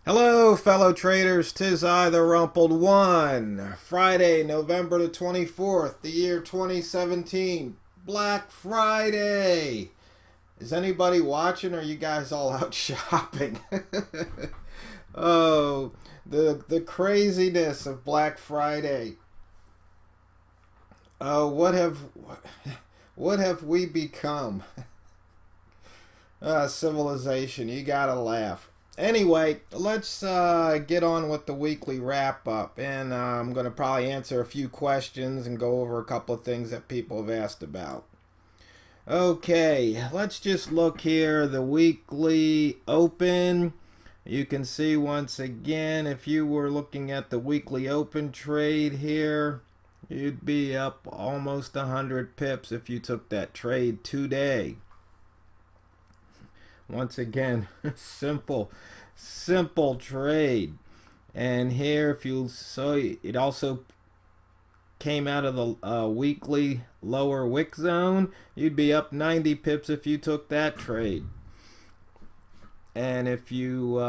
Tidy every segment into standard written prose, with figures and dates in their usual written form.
Hello, fellow traders. 'Tis I, the Rumpled One. Friday, November the 24th, the year 2017. Black Friday. Is anybody watching, or are you guys all out shopping? Oh, the craziness of Black Friday. Oh, what have we become? Civilization. You gotta laugh. Anyway, let's get on with the weekly wrap up, and I'm going to probably answer a few questions and go over a couple of things that people have asked about. Okay, let's just look here. The weekly open. You can see once again, if you were looking at the weekly open trade here, you'd be up almost 100 pips if you took that trade today. Once again, simple trade. And here, if you saw, it also came out of the weekly lower wick zone. You'd be up 90 pips if you took that trade. And if you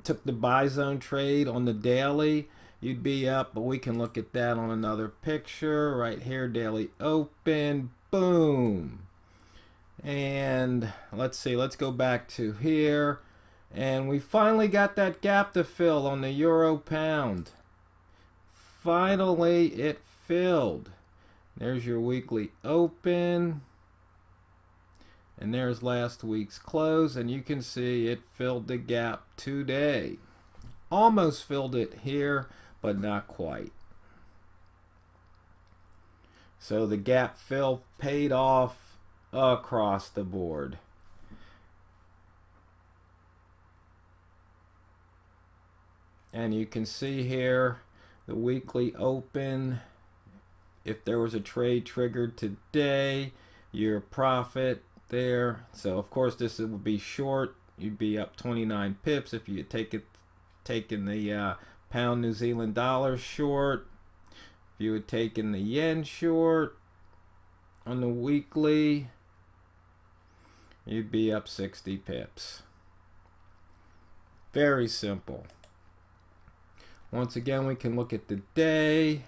took the buy zone trade on the daily, you'd be up, but we can look at that on another picture right here. Daily open, boom. And let's see, let's go back to here, and we finally got that gap to fill on the euro pound. Finally it filled. There's your weekly open, and there's last week's close, and you can see it filled the gap today. Almost filled it here, but not quite. So the gap fill paid off across the board. And you can see here the weekly open. If there was a trade triggered today, your profit there. So of course this would be short. You'd be up 29 pips if you had taken the pound New Zealand dollar short. If you had taken the yen short on the weekly, you'd be up 60 pips. Very simple. Once again, we can look at the day.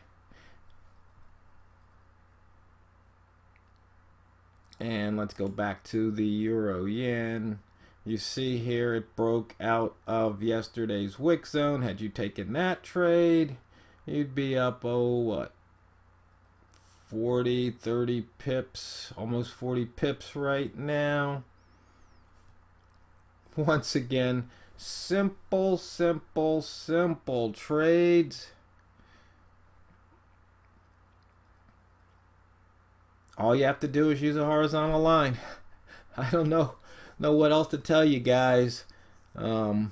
And let's go back to the euro yen. You see here it broke out of yesterday's wick zone. Had you taken that trade, you'd be up, 40, 30 pips, almost 40 pips right now. Once again, simple trades. All you have to do is use a horizontal line. I don't know what else to tell you guys. I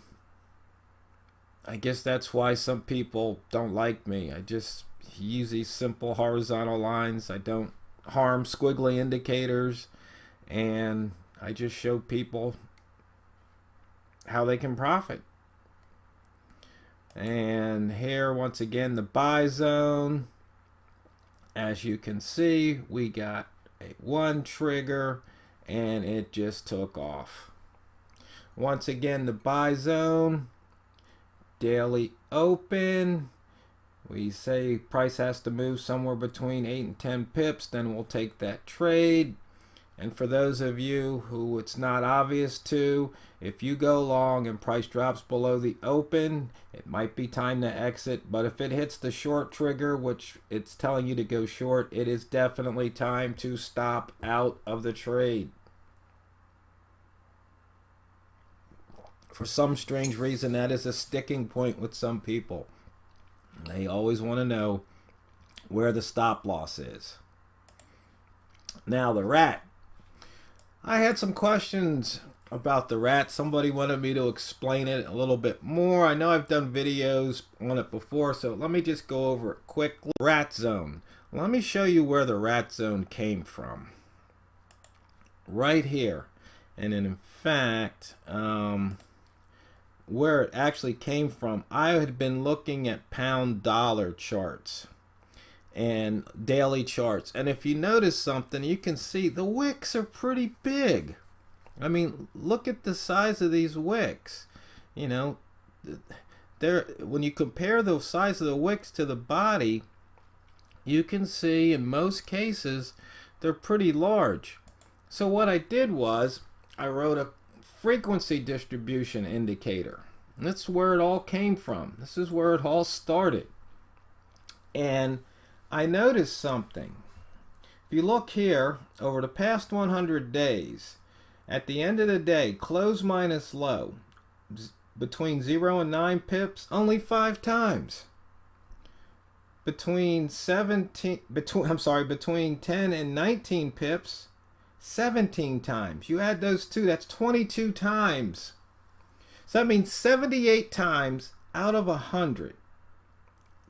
guess that's why some people don't like me. I just use these simple horizontal lines. I don't harm squiggly indicators, and I just show people how they can profit. And here once again the buy zone. As you can see, we got one trigger and it just took off. Once again the buy zone, daily open. We say price has to move somewhere between 8 and 10 pips, then we'll take that trade. And for those of you who it's not obvious to, if you go long and price drops below the open, it might be time to exit. But if it hits the short trigger, which it's telling you to go short, it is definitely time to stop out of the trade. For some strange reason, that is a sticking point with some people. They always want to know where the stop loss is. Now the rat. I had some questions about the rat. Somebody wanted me to explain it a little bit more. I know I've done videos on it before, so let me just go over it quickly. Rat zone. Let me show you where the rat zone came from. Right here. And in fact, where it actually came from, I had been looking at pound dollar charts and daily charts, and if you notice something, you can see the wicks are pretty big. I mean, look at the size of these wicks. You know, when you compare the size of the wicks to the body, you can see in most cases they're pretty large. So what I did was I wrote a frequency distribution indicator. And that's where it all came from. This is where it all started. And I noticed something. If you look here, over the past 100 days, at the end of the day, close minus low, between 0 and 9 pips, only 5 times. Between 10 and 19 pips, 17 times. You add those two, that's 22 times. So that means 78 times out of 100.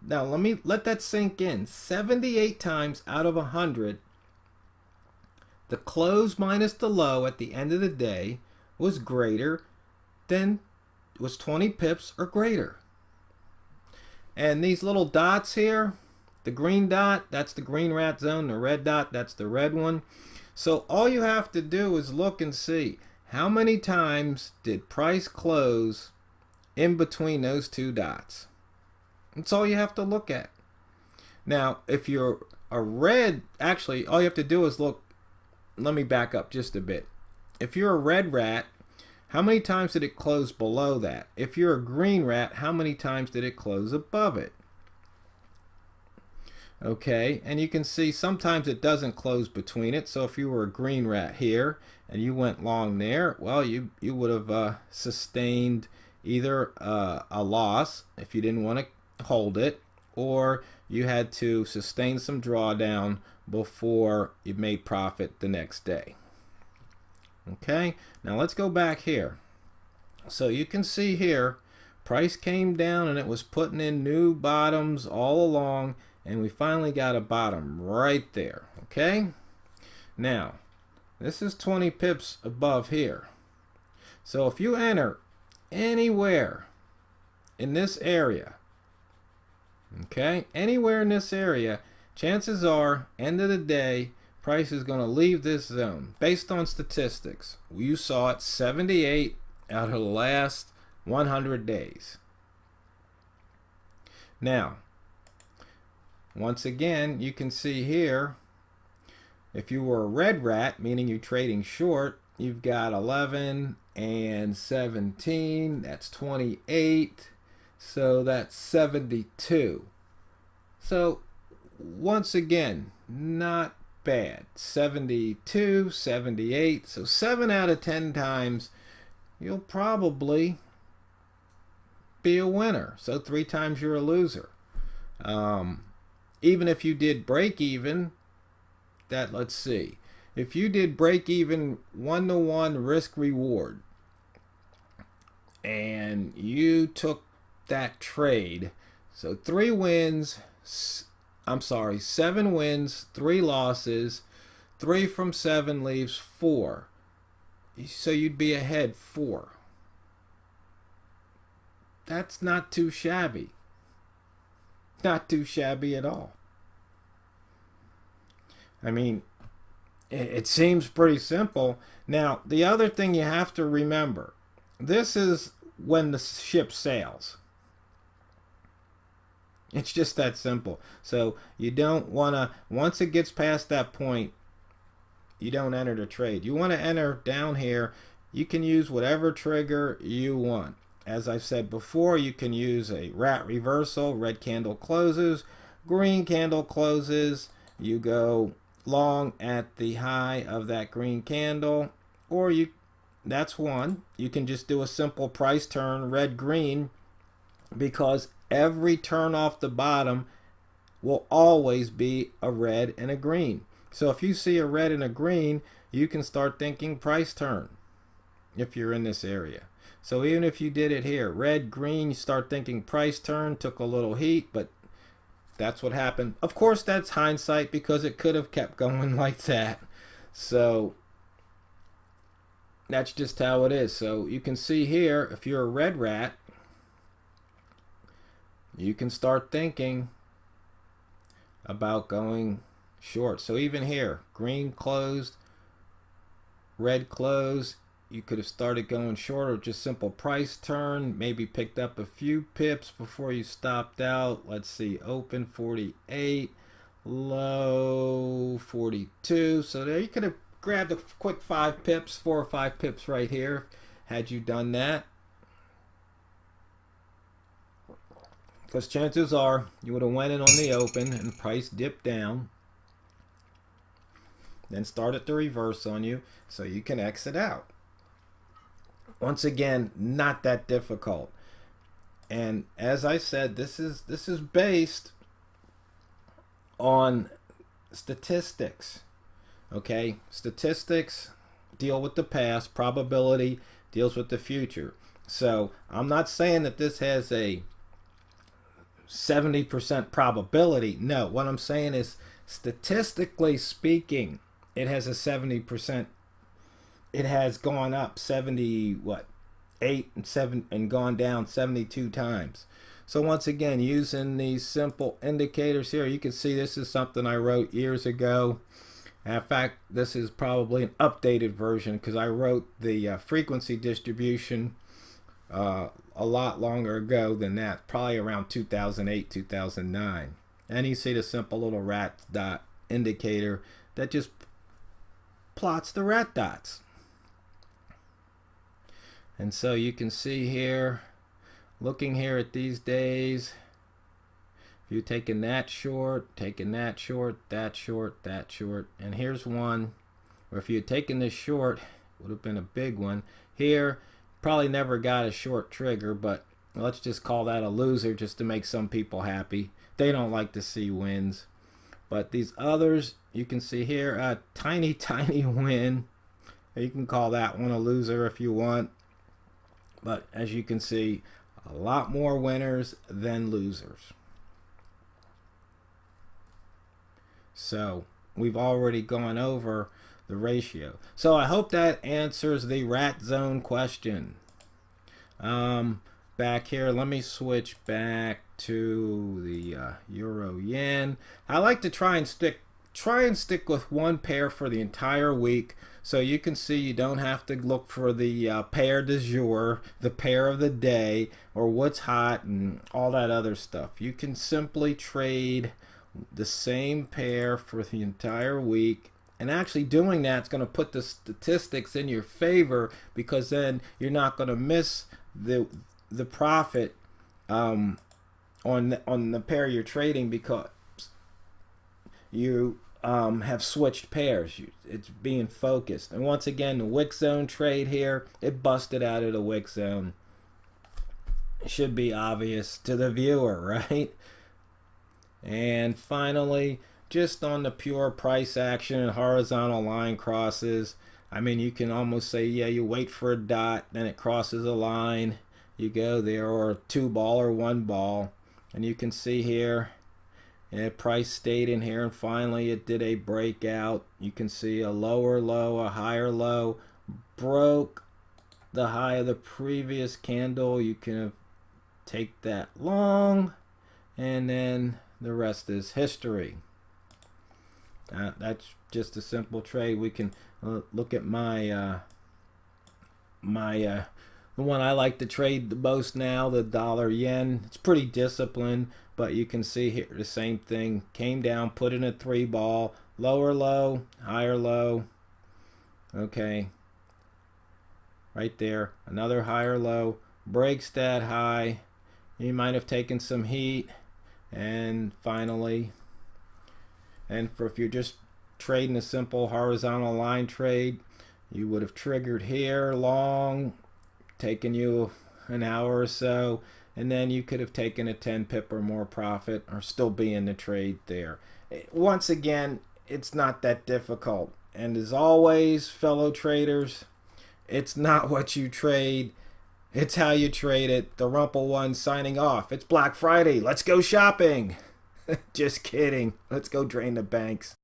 Now let that sink in. 78 times out of 100, the close minus the low at the end of the day was greater than, was 20 pips or greater. And these little dots here, the green dot, that's the green rat zone. The red dot, that's the red one. So all you have to do is look and see how many times did price close in between those two dots. That's all you have to look at. Now, if you're a red, actually, all you have to do is look. Let me back up just a bit. If you're a red rat, how many times did it close below that? If you're a green rat, how many times did it close above it? Okay, and you can see sometimes it doesn't close between it. So if you were a green rat here and you went long there, well, you would have sustained either a loss if you didn't want to hold it, or you had to sustain some drawdown before you made profit the next day. Okay, now let's go back here. So you can see here, price came down and it was putting in new bottoms all along, and we finally got a bottom right there. Okay, now this is 20 pips above here. So if you enter anywhere in this area, okay, anywhere in this area, chances are, end of the day, price is going to leave this zone. Based on statistics, you saw it 78 out of the last 100 days. Now, once again, you can see here, if you were a red rat, meaning you're trading short, you've got 11 and 17, that's 28. So that's 72. So once again, not bad. 72, 78. So 7 out of 10 times you'll probably be a winner. So 3 times you're a loser. Even if you did break even, let's see. If you did break even 1-to-1 risk reward and you took that trade, so 7 wins, 3 losses, 3 from 7 leaves 4, so you'd be ahead 4. That's not too shabby. Not too shabby at all. I mean, it seems pretty simple. Now, the other thing you have to remember, this is when the ship sails. It's just that simple. So you don't want to, once it gets past that point, you don't enter the trade. You want to enter down here. You can use whatever trigger you want. As I've said before, you can use a rat reversal. Red candle closes, green candle closes. You go long at the high of that green candle, or that's one. You can just do a simple price turn, red green, because every turn off the bottom will always be a red and a green. So if you see a red and a green, you can start thinking price turn if you're in this area. So even if you did it here, red, green, you start thinking price turn, took a little heat, but that's what happened. Of course, that's hindsight, because it could have kept going like that. So that's just how it is. So you can see here, if you're a red rat, you can start thinking about going short. So even here, green closed, red closed. you could have started going short or just simple price turn, maybe picked up a few pips before you stopped out. Let's see, open 48, low 42. So there you could have grabbed a quick 5 pips, 4 or 5 pips right here had you done that. Because chances are you would have went in on the open and the price dipped down, then started to reverse on you, so you can exit out. Once again, not that difficult. And as I said, this is based on statistics. Okay, statistics deal with the past, probability deals with the future. So I'm not saying that this has a 70% probability. No, what I'm saying is, statistically speaking, it has a 70%. It has gone up 8 and 7 and gone down 72 times. So once again, using these simple indicators here, you can see this is something I wrote years ago. In fact, this is probably an updated version because I wrote the frequency distribution a lot longer ago than that, probably around 2008, 2009. And you see the simple little rat dot indicator that just plots the rat dots. And so you can see here, looking here at these days, if you're taking that short, that short, that short, that short, and here's one where if you had taken this short, it would have been a big one. Here, probably never got a short trigger, but let's just call that a loser just to make some people happy. They don't like to see wins. But these others, you can see here, a tiny, tiny win. You can call that one a loser if you want. But as you can see, a lot more winners than losers. So we've already gone over the ratio. So I hope that answers the rat zone question. Back here, let me switch back to the euro yen. I like to try and stick with one pair for the entire week, so you can see you don't have to look for the pair du jour, the pair of the day, or what's hot and all that other stuff. You can simply trade the same pair for the entire week, and actually doing that is going to put the statistics in your favor, because then you're not going to miss the profit on the pair you're trading, because you have switched pairs. It's being focused. And once again, the wick zone trade here, it busted out of the wick zone. It should be obvious to the viewer, right? And finally, just on the pure price action and horizontal line crosses, I mean, you can almost say, yeah, you wait for a dot, then it crosses a line, you go there, or a 2 ball or 1 ball, and you can see here, price stayed in here, and finally it did a breakout. You can see a lower low, a higher low, broke the high of the previous candle. You can take that long, and then the rest is history. That's just a simple trade. We can look at my the one I like to trade the most now, the dollar yen. It's pretty disciplined, but you can see here the same thing. Came down, put in a 3 ball, lower low, higher low. Okay, right there, another higher low, breaks that high. You might have taken some heat, and finally, and for if you're just trading a simple horizontal line trade, you would have triggered here long, taken you an hour or so, and then you could have taken a 10 pip or more profit, or still be in the trade there. Once again, it's not that difficult. And as always, fellow traders, it's not what you trade, it's how you trade it. TheRumpledOne signing off. It's Black Friday. Let's go shopping. Just kidding. Let's go drain the banks.